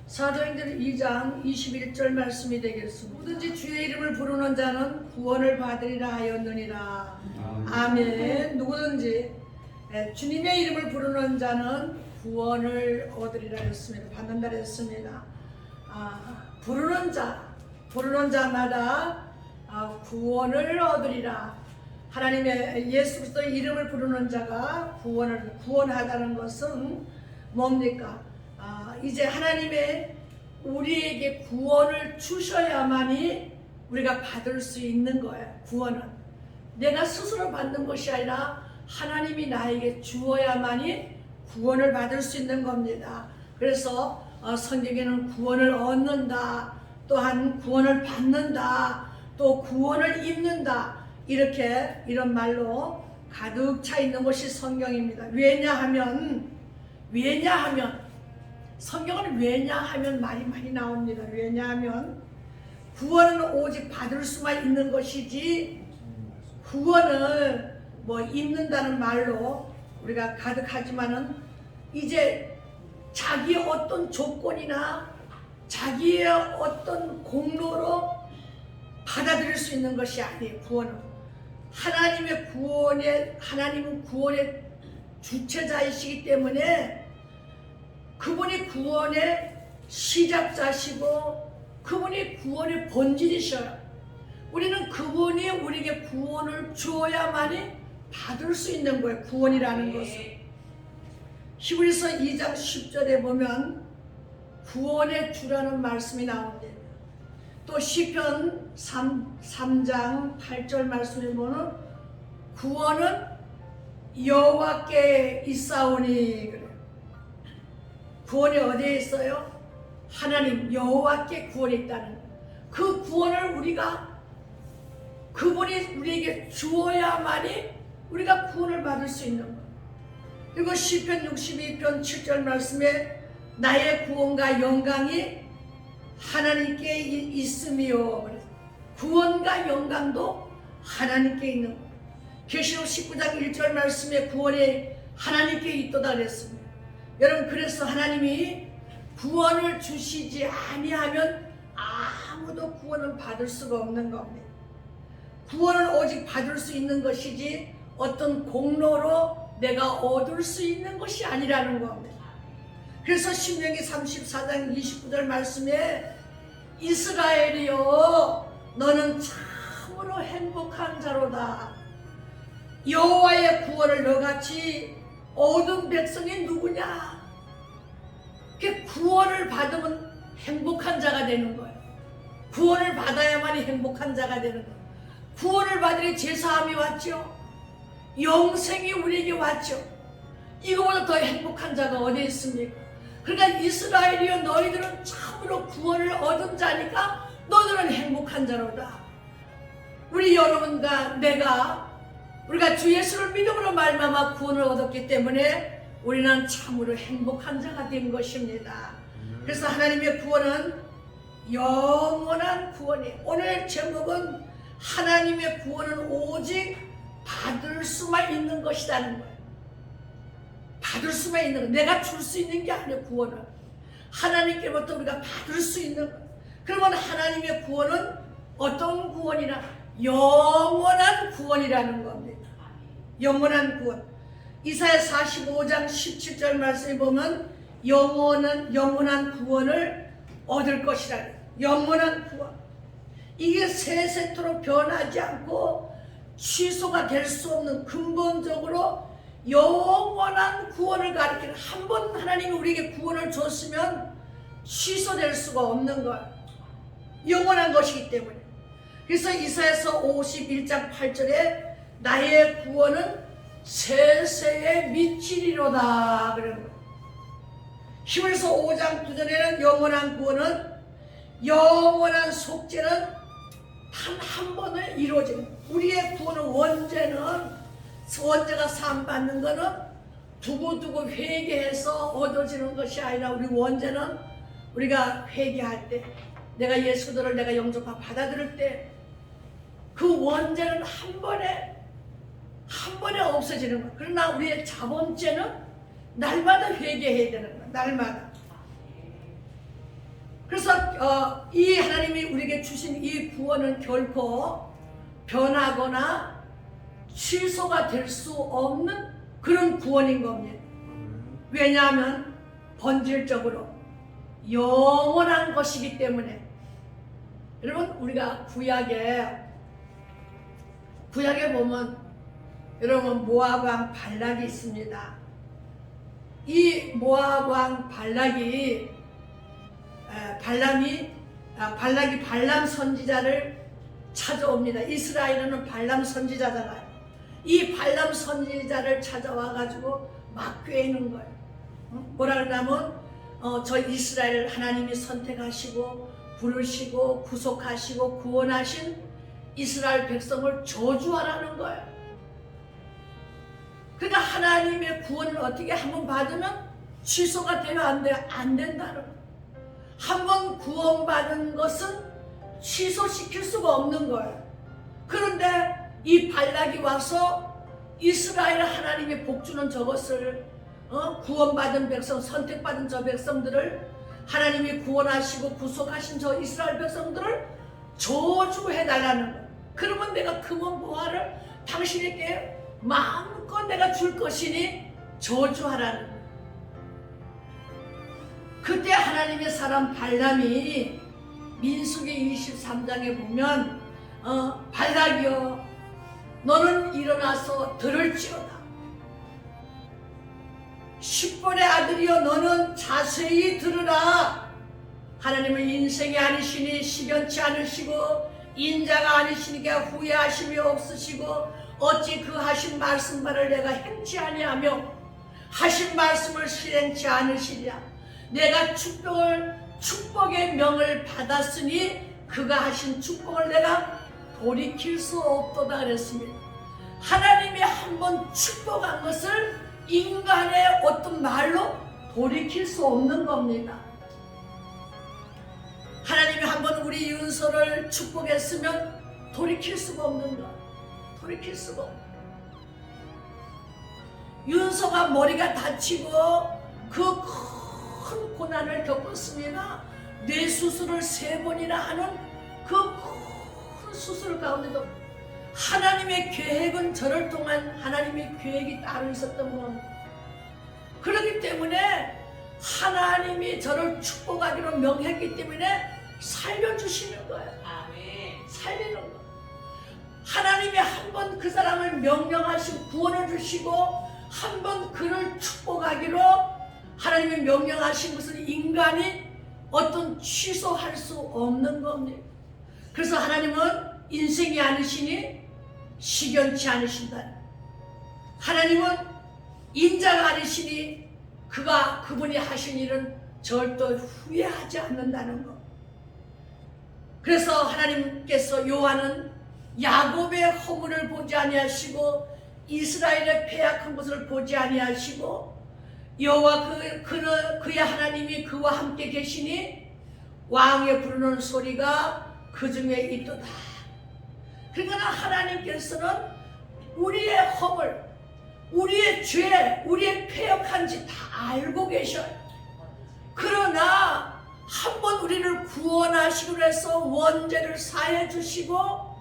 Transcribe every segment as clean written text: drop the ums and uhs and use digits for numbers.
사도행전 2장 21절 말씀이 되겠습니다. 누구든지 주의 이름을 부르는 자는 구원을 받으리라 하였느니라. 아멘. 누구든지 주님의 이름을 부르는 자는 구원을 얻으리라 했습니다. 받는다 했습니다. 부르는 자마다 구원을 얻으리라. 하나님의 예수 그리스도의 이름을 부르는 자가 구원하다는 것은 뭡니까? 이제 하나님의 우리에게 구원을 주셔야만이 우리가 받을 수 있는 거예요. 구원은 내가 스스로 받는 것이 아니라 하나님이 나에게 주어야만이 구원을 받을 수 있는 겁니다. 그래서 성경에는 구원을 얻는다, 또한 구원을 받는다, 또 구원을 입는다, 이런 말로 가득 차 있는 것이 성경입니다. 왜냐하면 성경은 왜냐하면 말이 많이 나옵니다. 왜냐하면 구원은 오직 받을 수만 있는 것이지 구원을 입는다는 말로 우리가 가득하지만은 이제 자기의 어떤 조건이나 자기의 어떤 공로로 받아들일 수 있는 것이 아니에요. 구원은 하나님은 구원의 주체자이시기 때문에 그분이 구원의 시작자시고 그분이 구원의 본질이셔요. 우리는 그분이 우리에게 구원을 주어야만이 받을 수 있는 거예요. 구원이라는 것은. 히브리서 2장 10절에 보면 구원의 주라는 말씀이 나오는데, 또 시편 3장 8절 말씀에 보면 구원은 여호와께 있사오니 그래요. 구원이 어디에 있어요? 하나님 여호와께 구원이 있다는 거예요. 그 구원을 그분이 우리에게 주어야만이 우리가 구원을 받을 수 있는 거예요. 그리고 시편 62편 7절 말씀에 나의 구원과 영광이 하나님께 있으며, 구원과 영광도 하나님께 있는 거예요. 계시록 19장 1절 말씀에 구원이 하나님께 있도다 그랬습니다. 여러분, 그래서 하나님이 구원을 주시지 아니하면 아무도 구원을 받을 수가 없는 겁니다. 구원은 오직 받을 수 있는 것이지 어떤 공로로 내가 얻을 수 있는 것이 아니라는 겁니다. 그래서 신명기 34장 29절 말씀에 이스라엘이여 너는 참으로 행복한 자로다. 여호와의 구원을 너같이 얻은 백성이 누구냐? 그 구원을 받으면 행복한 자가 되는 거예요. 구원을 받아야만이 행복한 자가 되는 거예요. 구원을 받으니 제사함이 왔죠. 영생이 우리에게 왔죠. 이거보다 더 행복한 자가 어디 있습니까? 그러니까 이스라엘이여 너희들은 참으로 구원을 얻은 자니까 너희들은 행복한 자로다. 우리 여러분과 우리가 주 예수를 믿음으로 말미암아 구원을 얻었기 때문에 우리는 참으로 행복한 자가 된 것입니다. 그래서 하나님의 구원은 영원한 구원이에요. 오늘 제목은 하나님의 구원은 오직 받을 수만 있는 것이라는 거예요. 받을 수만 있는 거. 내가 줄 수 있는 게 아니에요. 구원은 하나님께부터 우리가 받을 수 있는 거예요. 그러면 하나님의 구원은 어떤 구원이나 영원한 구원이라는 겁니다. 영원한 구원. 이사야 45장 17절 말씀에 보면 영원한 구원을 얻을 것이라. 영원한 구원. 이게 세세토록 변하지 않고 취소가 될 수 없는 근본적으로 영원한 구원을 가리키는, 한 번 하나님이 우리에게 구원을 줬으면 취소될 수가 없는 거예요. 영원한 것이기 때문에. 그래서 이사야서 51장 8절에 나의 구원은 세세에 미치리로다 그러는 거예요. 히브리서 5장 9절에는 영원한 구원은, 영원한 속죄는 단 한 번에 이루어지는, 우리의 구원은 원죄가 사함받는 것은 두고두고 회개해서 얻어지는 것이 아니라, 우리 원죄는 우리가 회개할 때, 내가 예수들을 내가 영접하고 받아들일 때 그 원죄는 한 번에 없어지는 거야. 그러나 우리의 자본죄는 날마다 회개해야 되는 거야. 날마다. 그래서 이 하나님이 우리에게 주신 이 구원은 결코 변하거나 취소가 될 수 없는 그런 구원인 겁니다. 왜냐하면 본질적으로 영원한 것이기 때문에. 여러분, 우리가 구약에 보면 여러분 모압 왕 발락이 있습니다. 이 모압 왕 발락이 발람 선지자를 찾아옵니다. 이스라엘은 발람 선지자잖아요. 이 발람 선지자를 찾아와 가지고 막 꾀는 거예요. 뭐라 그러냐면 저 이스라엘을 하나님이 선택하시고 부르시고 구속하시고 구원하신 이스라엘 백성을 저주하라는 거예요. 그러니까 하나님의 구원을 어떻게 한번 받으면 취소가 되면 안 돼요. 안 된다는 거예요. 한번 구원받은 것은 취소시킬 수가 없는 거예요. 그런데 이 발락이 와서 이스라엘 하나님의 복주는 저것을 구원받은 백성, 선택받은 저 백성들을 하나님이 구원하시고 구속하신 저 이스라엘 백성들을 저주해달라는 거예요. 그러면 내가 금은 보화를 당신에게 마음껏 내가 줄 것이니 저주하라는 거예요. 그때 하나님의 사람 발람이 민수기 23장에 보면 발락이여 너는 일어나서 들을지어다. 십벌의 아들이여 너는 자세히 들으라. 하나님은 인생이 아니시니 시견치 않으시고 인자가 아니시니까 후회하심이 없으시고 어찌 그 하신 말씀만을 내가 행치 아니하며 하신 말씀을 실행치 않으시랴. 내가 축복의 명을 받았으니 그가 하신 축복을 내가 돌이킬 수 없도다 그랬습니다. 하나님이 한번 축복한 것을 인간의 어떤 말로 돌이킬 수 없는 겁니다. 하나님이 한번 우리 윤서를 축복했으면 돌이킬 수가 없는 것. 돌이킬 수가 없는 것. 윤서가 머리가 다치고 그 큰 고난을 겪었습니다. 뇌 수술을 3번이나 하는 그 큰 수술 가운데도 하나님의 계획은 저를 통한 하나님의 계획이 따로 있었던 겁니다. 그렇기 때문에 하나님이 저를 축복하기로 명했기 때문에 살려주시는 거예요. 아멘. 살리는 거예요. 하나님이 한번 그 사람을 명령하시고 구원을 주시고 한번 그를 축복하기로 하나님이 명령하신 것을 인간이 어떤 취소할 수 없는 겁니다. 그래서 하나님은 인생이 아니시니 시견치 않으신다. 하나님은 인자가 아니시니 그분이 하신 일은 절대 후회하지 않는다는 것. 그래서 하나님께서 요한은 야곱의 허물을 보지 아니하시고 이스라엘의 패약한 것을 보지 아니하시고 여호와 그의 하나님이 그와 함께 계시니 왕의 부르는 소리가 그 중에 있도다. 그러나 하나님께서는 우리의 허물, 우리의 죄, 우리의 패역한지 다 알고 계셔요. 그러나 한번 우리를 구원하시기로 해서 원죄를 사해 주시고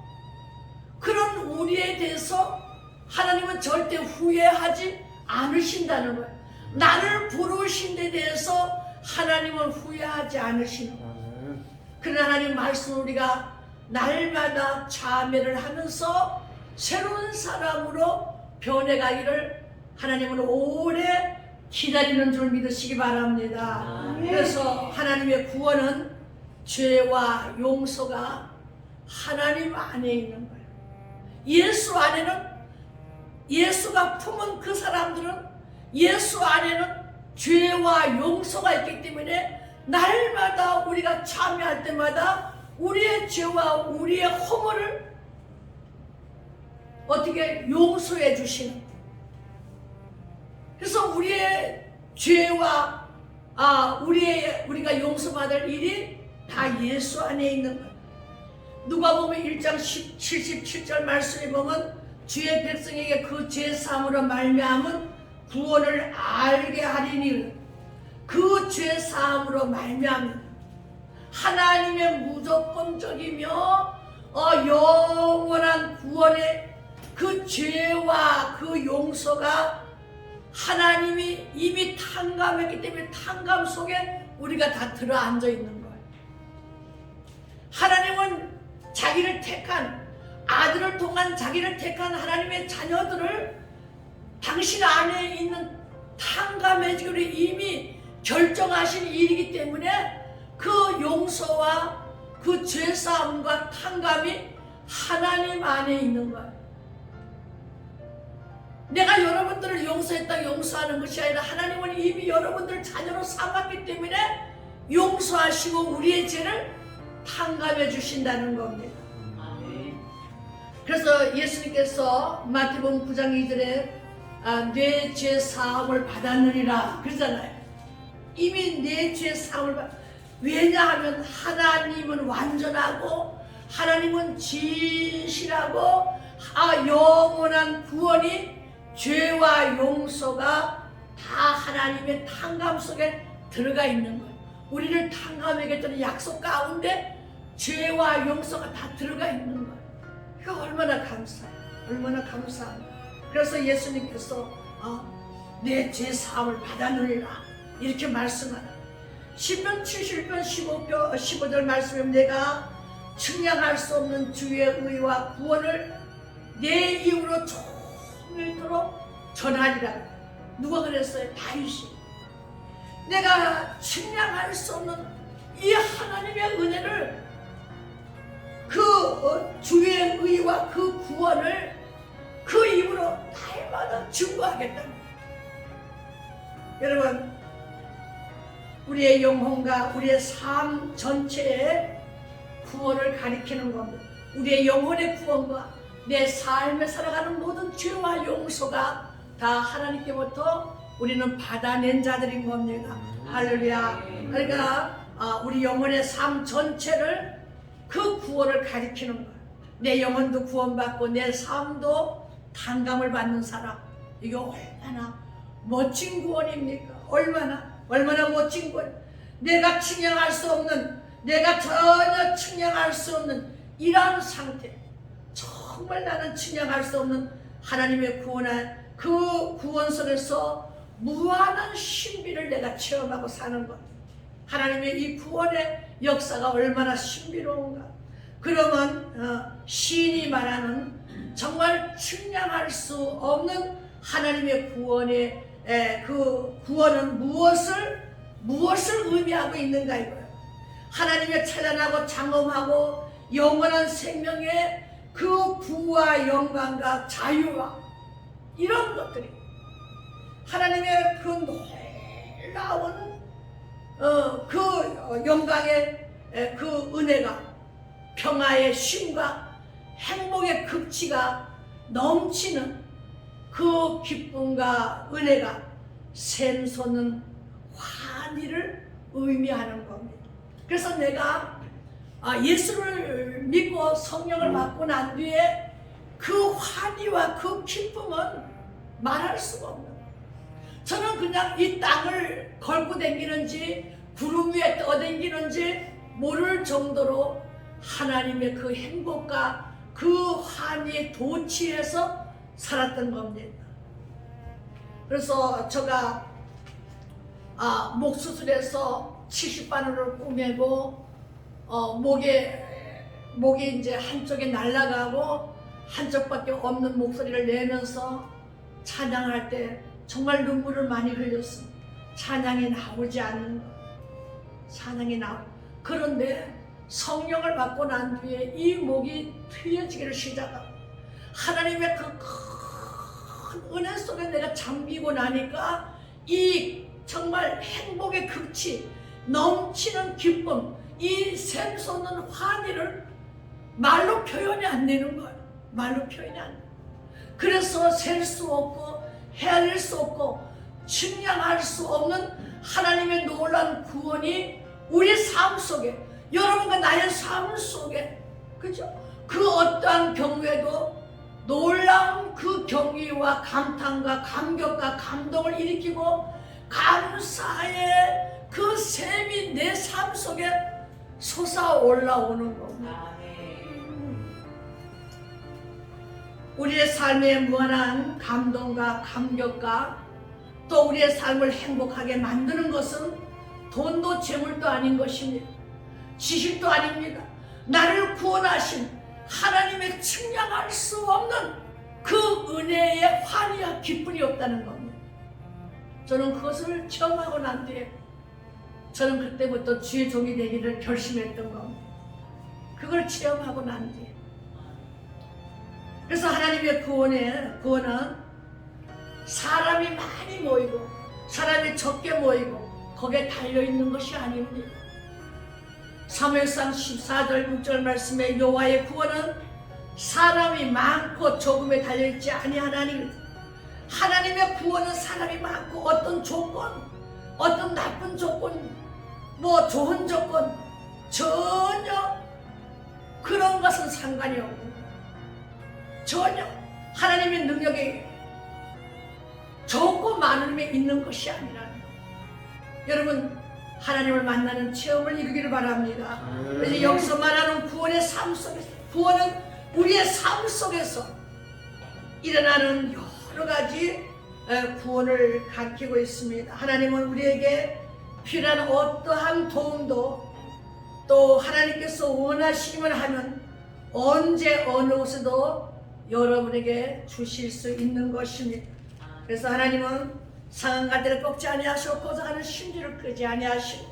그런 우리에 대해서 하나님은 절대 후회하지 않으신다는 거예요. 나를 부르신 데 대해서 하나님은 후회하지 하시는 거예요. 그러나 하나님 말씀 우리가 날마다 참회를 하면서 새로운 사람으로 변해가기를 하나님은 오래 기다리는 줄 믿으시기 바랍니다. 그래서 하나님의 구원은 죄와 용서가 하나님 안에 있는 거예요. 예수 안에는 예수가 품은 그 사람들은 예수 안에는 죄와 용서가 있기 때문에 날마다 우리가 참여할 때마다 우리의 죄와 우리의 허물을 어떻게 용서해 주시는 거예요. 그래서 우리의 죄와 우리가 용서받을 일이 다 예수 안에 있는 거예요. 누가복음 1장 77절 말씀에 보면 주의 백성에게 그 죄 사함으로 말미암은 구원을 알게 하리니 그 죄 사함으로 말미암는 하나님의 무조건적이며 영원한 구원의 그 죄와 그 용서가 하나님이 이미 탕감했기 때문에 탕감 속에 우리가 다 들어앉아 있는 거예요. 하나님은 자기를 택한 아들을 통한 자기를 택한 하나님의 자녀들을 당신 안에 있는 탕감해주기로 이미 결정하신 일이기 때문에 그 용서와 그 죄사함과 탕감이 하나님 안에 있는 거예요. 내가 여러분들을 용서했다 용서하는 것이 아니라 하나님은 이미 여러분들을 자녀로 삼았기 때문에 용서하시고 우리의 죄를 탕감해 주신다는 겁니다. 그래서 예수님께서 마태복음 9장 2절에 내 죄 사함을 받았느니라 그러잖아요. 이미 내 죄 사함을 왜냐하면 하나님은 완전하고 하나님은 진실하고 영원한 구원이 죄와 용서가 다 하나님의 탕감 속에 들어가 있는 거예요. 우리를 탕감하겠다는 약속 가운데 죄와 용서가 다 들어가 있는 거예요. 이거 얼마나 감사해요. 얼마나 감사합니다. 그래서 예수님께서 내 죄 사함을 받았느니라 이렇게 말씀하는 시편 71편 15절 말씀에 내가 측량할 수 없는 주의 의와 구원을 내 입으로 종일토록 전하리라. 누가 그랬어요? 다윗이. 내가 측량할 수 없는 이 하나님의 은혜를 그 주의 의와 그 구원을 그 입으로 날마다 증거하겠다. 여러분 우리의 영혼과 우리의 삶 전체의 구원을 가리키는 겁니다. 우리의 영혼의 구원과 내 삶에 살아가는 모든 죄와 용서가 다 하나님께부터 우리는 받아낸 자들인 겁니다. 할렐루야. 그러니까 우리 영혼의 삶 전체를 그 구원을 가리키는 거예요. 내 영혼도 구원받고 내 삶도 탕감을 받는 사람. 이게 얼마나 멋진 구원입니까? 얼마나 멋진 구원. 내가 측량할 수 없는, 내가 전혀 측량할 수 없는 이러한 상태. 정말 나는 측량할 수 없는 하나님의 구원한 그 구원선에서 무한한 신비를 내가 체험하고 사는 것. 하나님의 이 구원의 역사가 얼마나 신비로운가. 그러면 시인이 말하는 정말 측량할 수 없는 하나님의 구원의 그 구원은 무엇을 의미하고 있는가 이거예요. 하나님의 찬란하고 장엄하고 영원한 생명의 그 부와 영광과 자유와 이런 것들이 하나님의 그 놀라운 그 영광의 그 은혜가 평화의 쉼과 행복의 극치가 넘치는 그 기쁨과 은혜가 샘솟는 환희를 의미하는 겁니다. 그래서 내가 예수를 믿고 성령을 받고 난 뒤에 그 환희와 그 기쁨은 말할 수가 없는 거예요. 저는 그냥 이 땅을 걸고 다니는지 구름 위에 떠다니는지 모를 정도로 하나님의 그 행복과 그 환희에 도취해서 살았던 겁니다. 그래서 제가 목 수술해서 70바늘을 꼬매고 목이 이제 한쪽에 날아가고 한쪽밖에 없는 목소리를 내면서 찬양할 때 정말 눈물을 많이 흘렸습니다. 찬양이 나오지 않는 것. 찬양이 그런데 성령을 받고 난 뒤에 이 목이 트여지기를 시작하고 하나님의 그 큰 은혜 속에 내가 잠기고 나니까 이 정말 행복의 극치 넘치는 기쁨 이 샘솟는 환희를 말로 표현이 안 되는 거예요. 말로 표현이 안 돼. 그래서 셀 수 없고 헤아릴 수 없고 측량할 수 없는 하나님의 놀라운 구원이 우리 삶 속에 여러분과 나의 삶 속에 그죠? 그 어떠한 경우에도 놀라운 그 경외와 감탄과 감격과 감동을 일으키고 감사의 그 샘이 내 삶 속에 솟아올라오는 겁니다. 우리의 삶에 무한한 감동과 감격과 또 우리의 삶을 행복하게 만드는 것은 돈도 재물도 아닌 것입니다. 지식도 아닙니다. 나를 구원하신 하나님의 측량할 수 없는 그 은혜의 환희와 기쁨이 없다는 겁니다. 저는 그것을 체험하고 난 뒤에 저는 그때부터 주의 종이 되기를 결심했던 겁니다. 그걸 체험하고 난 뒤에. 그래서 하나님의 구원은 사람이 많이 모이고 사람이 적게 모이고 거기에 달려있는 것이 아닙니다. 사무엘상 14절 6절 말씀에 여호와의 구원은 사람이 많고 적음에 달려있지 아니하나니, 하나님의 구원은 사람이 많고 어떤 조건, 어떤 나쁜 조건, 뭐 좋은 조건 전혀 그런 것은 상관이 없습니다. 전혀 하나님의 능력이 적고 많음에 있는 것이 아니라 여러분 하나님을 만나는 체험을 이루기를 바랍니다. 그래서 여기서 말하는 구원의 삶 속에서, 구원은 우리의 삶 속에서 일어나는 여러 가지 구원을 가리키고 있습니다. 하나님은 우리에게 필요한 어떠한 도움도 또 하나님께서 원하시기만 하면 언제 어느 곳에도 여러분에게 주실 수 있는 것입니다. 그래서 하나님은 상한 가대를 꺾지 아니하시고 고장하는 심지를 끄지 아니하시고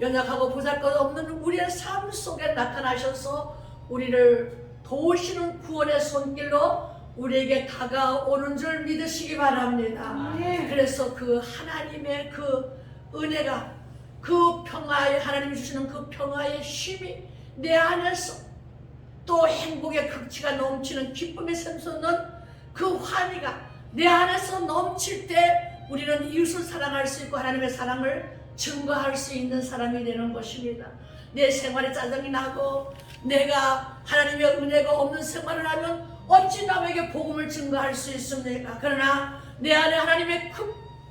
연약하고 보잘것없는 우리의 삶 속에 나타나셔서 우리를 도우시는 구원의 손길로 우리에게 다가오는 줄 믿으시기 바랍니다. 그래서 그 하나님의 그 은혜가, 그 평화의, 하나님이 주시는 그 평화의 쉼이 내 안에서, 또 행복의 극치가 넘치는 기쁨의 샘솟는 그 환희가 내 안에서 넘칠 때 우리는 이웃을 사랑할 수 있고 하나님의 사랑을 증거할 수 있는 사람이 되는 것입니다. 내 생활에 짜증이 나고 내가 하나님의 은혜가 없는 생활을 하면 어찌 남에게 복음을 증거할 수 있습니까? 그러나 내 안에 하나님의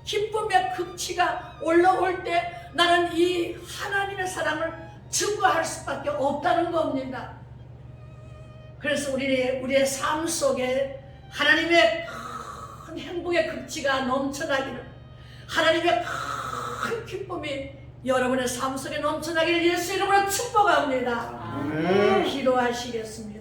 기쁨의 극치가 올라올 때 나는 이 하나님의 사랑을 증거할 수밖에 없다는 겁니다. 그래서 우리의 삶 속에 하나님의 큰 행복의 극치가 넘쳐나기를, 하나님의 큰 기쁨이 여러분의 삶 속에 넘쳐나기를 예수 이름으로 축복합니다. 기도하시겠습니다.